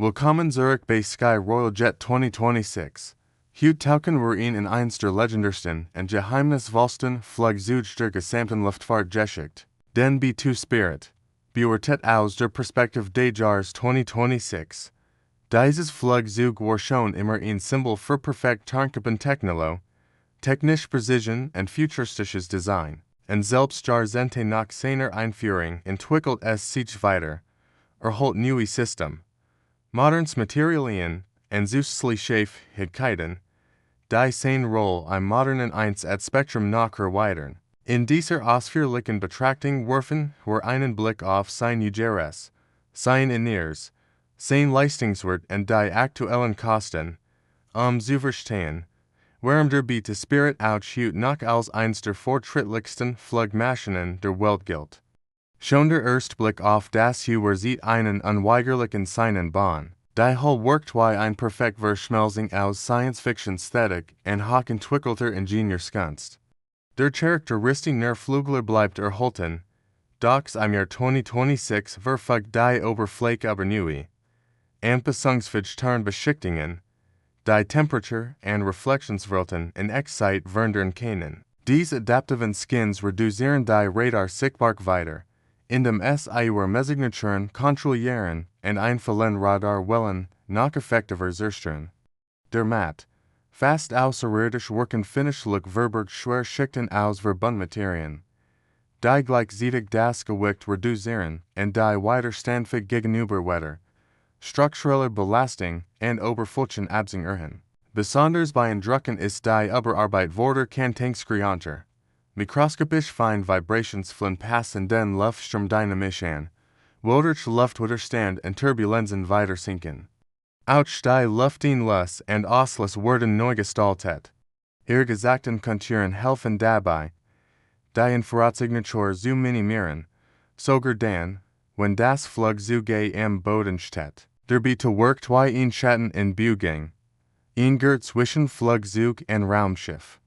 Willkommen Zurich bei Sky Royal Jet 2026. Hut tauchen wir in einster Legendersten und Geheimnis Volsten Flug der gesamten Luftfahrtgeschichte. Den B2 Spirit. Beurtet aus der Perspektive des Jahres 2026. Dieses Flugzeug war schon immer ein Symbol für perfekt Technologie, technische Precision und futuristisches Design. Und selbst Jahrzehnte nach seiner Einführung entwickelt es sich weiter. Erholt neue System. Moderns Materialien und Süßlichkeiten, die seine Rolle im modernen Spektrum noch erweitern. In dieser ausführlichen Betrachtung werfen wir einen Blick auf sein Ugeres, sein Inneres, sein Leistungswert und die aktuellen Kosten, zu verstehen, warum der B2 Spirit auch heute noch als eines der fortschrittlichsten Flugmaschinen der Welt gilt. Schon der erste Blick auf das Uhr sieht einen unweigerlichen seinen Bahn. Die Hull workt wie ein perfekt Verschmelzung aus Science-Fiction-Ästhetik und hochentwickelter Ingenieurskunst. Der charakteristische Flügler bleibt erhalten, doch im Jahr 2026 verfügt die Oberfläche über neue Anpassungsfähigkeiten Beschichtungen, die Temperatur und Reflexionswelten in Echtzeit verändern können. Diese adaptiven Skins reduzieren die Radar-Sichtbarkeit weiter, indem es ihre Messungen kontrollieren und einfallen Radarwellen noch effektiver zerstören. Der Matt. Fast außerirdisch wirken finishlich Verberg Schwerschichten aus Verbundmaterien. Die gleichzeitig das Gewicht reduzieren und die widerstandsfähig gegenüber Wetter, struktureller Belastung und Oberflächen absichern. Besonders bei Drucken ist die Überarbeit wurde kantengskrianter. Mikroskopisch fein Vibrationsflin passen den Luftstrom dynamisch an, wodurch Luftwiderstand und Turbulenzen weiter sinken. Auch die Luftinlass und Auslass werden neu gestaltet. Ihre gesagten Konturen helfen dabei, die Infrarotsignatur zu minimieren, sogar dann, wenn das Flugzeug am Boden steht. Der B2 workt wie ein Schatten in Bewegung. Gehört zwischen Flugzeug und Raumschiff.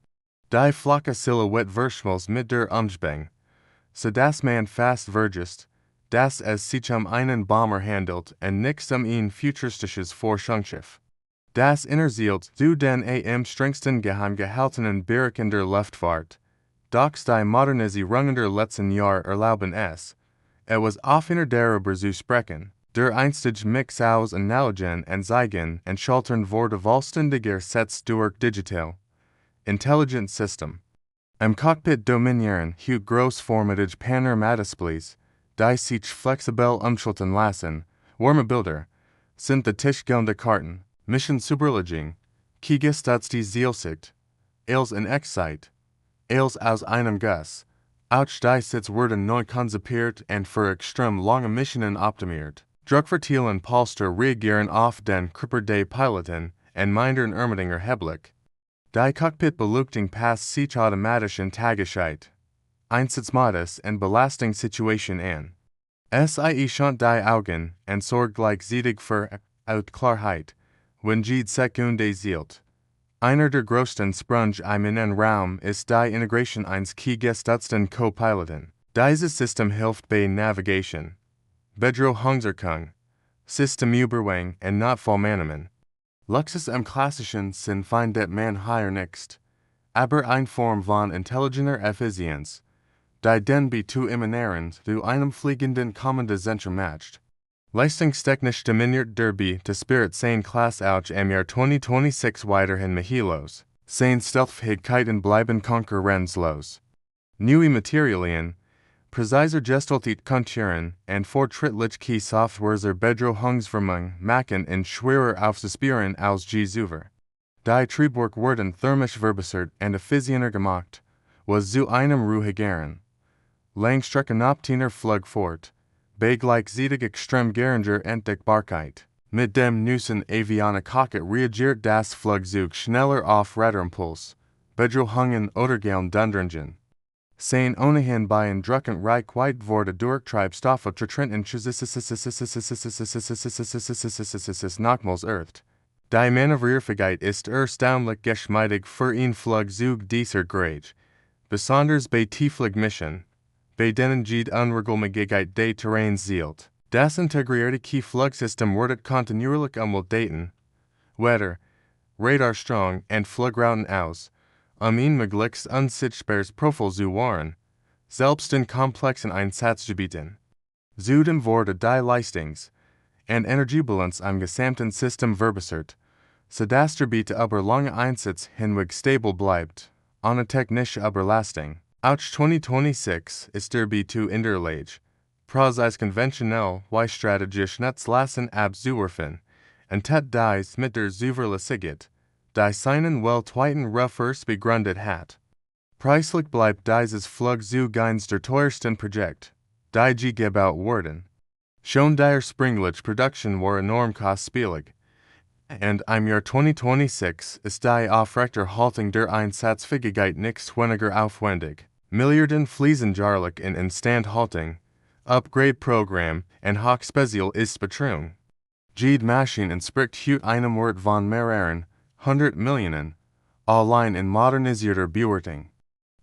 Die flache Silhouette verschmilzt mit der Umgebung, so dass man fast vergisst, dass es sich einen Bomber handelt und nicht ein futuristisches Forschungsschiff. Das interessiert zu den am strengsten geheim gehaltenen Bereichen der Luftfahrt. Doch die Modernisierungen der letzten Jahre erlauben es, etwas offener darüber zu sprechen. Der einstige Mix aus Analogien und Zeigen und Schaltern wurde vollständiger ersetzt durch digital. Intelligent System. Im Cockpit dominieren heute großformatige Panoramadisplays, die sich flexibel umschalten lassen, warme Bilder, synthetisch gelnde Karten, Mission-Superlegung, gestützte Zielsicht, als in Echtzeit, als aus einem Guss. Auch die Sitz werden neu konzipiert und für extrem lange Missionen optimiert. Druckverteilen Polster reagieren auf den Körper des Piloten und mindern Ermittinger Heblich. Die Cockpitbeleuchtung passt sich automatisch in Tageszeit, Einsatzmodus und Belastungssituation an. Sie schont die Augen und sorgt gleichzeitig für Klarheit, wenn jede Sekunde zählt. Einer der größten Sprünge im Innenraum ist die Integration eines gestützten Co-Piloten. Dieses System hilft bei Navigation, Bedrohungserkennung, Systemüberwachung und Notfallmanagement. Luxus im klassischen Sinn findet man hier nicht, aber eine Form von intelligenter Effizienz, die den B2 immanent zu einem fliegenden Kommandozentrum matcht. Leistungstechnisch dominiert der B2 Spirit seine Klasse auch im Jahr 2026 weiterhin machtlos. Seine Stealthfähigkeiten bleiben konkurrenzlos. Neue Materialien, präziser gestaltet Konturen und fortschrittliche Software zur Bedrohungsvermeidung machen ihn schwerer aufzuspüren als je zuvor. Die Triebwerke werden thermisch verbessert und effizienter gemacht, was zu einem ruhigeren, langstreckenoptiner Flug führt, bei gleichzeitig extrem geringer Entdeckbarkeit. Mit dem neuesten Avionik-Cockpit reagiert das Flugzeug schneller auf Radarimpuls, Bedrohungen oder Dundringen. Sein ohnehin beeindruckend Reichweite wurde durch Treibstoffe getrennt und nochmals erhöht. Die Manövrierfähigkeit ist erstaunlich geschmeidig für ein Flugzeug dieser Grade, besonders bei Tiefflugmissionen, bei denen jede Unregelmäßigkeit des Terrains zählt. Das integrierte Key-Flugsystem wordt kontinuierlich daten, wetter, radar strong and Flugrouten aus, ihn möglichst unsichtbares Profil zu wahren, selbst in komplexen Einsatzgebieten. Zudem wurde die Leistungs- and Energiebilanz am gesamten System verbessert, sodass der Beat über lange Einsatz hinweg stabil bleibt, ohne technische Überlastung. Auch 2026 ist der Beat in der Lage, Prozess konventionell wie strategisch Netzlassen abzuwerfen, und dies mit der Zuverlässigkeit, die seinen weltweiten Ruf begründet hat. Preislich bleibt dieses Flugzeug eines der teuersten Projekte, die gebaut wurden. Schon der Springliche Production war enorm kostspielig, und im Jahr 2026 ist die Aufrechterhaltung der Einsatzfähigkeit nichts weniger aufwendig. Milliarden fließen jährlich in Instandhaltung, Upgrade-Programm und Hochspezial ist Betreuung. Jede Maschine entspricht heute einem Wert von mehreren 100 Millionen, allein in modernisierter Bewertung.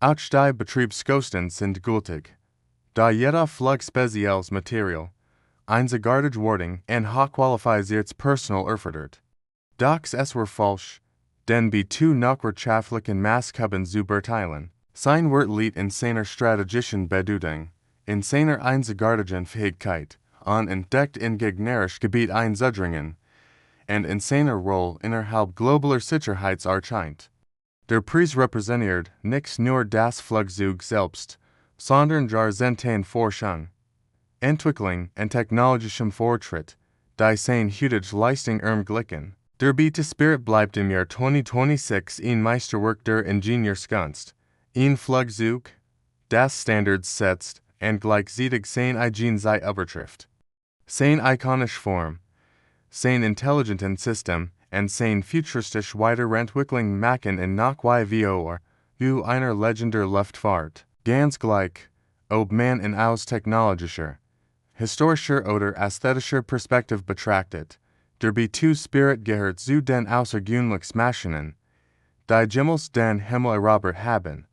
Auch die Betriebskosten sind gültig, da jeder Flug spezielles Material, einzigartige Wording und hochqualifiziertes Personal erfordert. Doch es war falsch, denn zu nachwirtschaftlichen Maßgaben zu beurteilen. Sein Wert liegt in seiner strategischen Bedeutung, in seiner einzigartigen Fähigkeit, entdeckt in gegnerisches Gebiet einzudringen, und in seiner Rolle innerhalb globaler Sicherheitsarchive. Der Preis repräsentiert nicht nur das Flugzeug selbst, sondern Jahrzehnte Forschung, Entwicklung und technologischem Fortschritt, die seine heutige Leistung ermöglichen. Der Spirit bleibt im Jahr 2026 ein Meisterwerk der Ingenieurskunst, ein Flugzeug, das Standards setzt und gleichzeitig seine eigene Zeit übertrifft. Seine ikonische Form, sein intelligenten System und sein futuristisch Weiterentwicklung machen ihn nach wie vor zu einer Legende der Luftfahrt. Ganz gleich, ob man ihn aus technologischer, historischer oder ästhetischer Perspektive betrachtet, der Spirit gehört zu den außergewöhnlichen Maschinen, die jemals den Himmel erobert haben.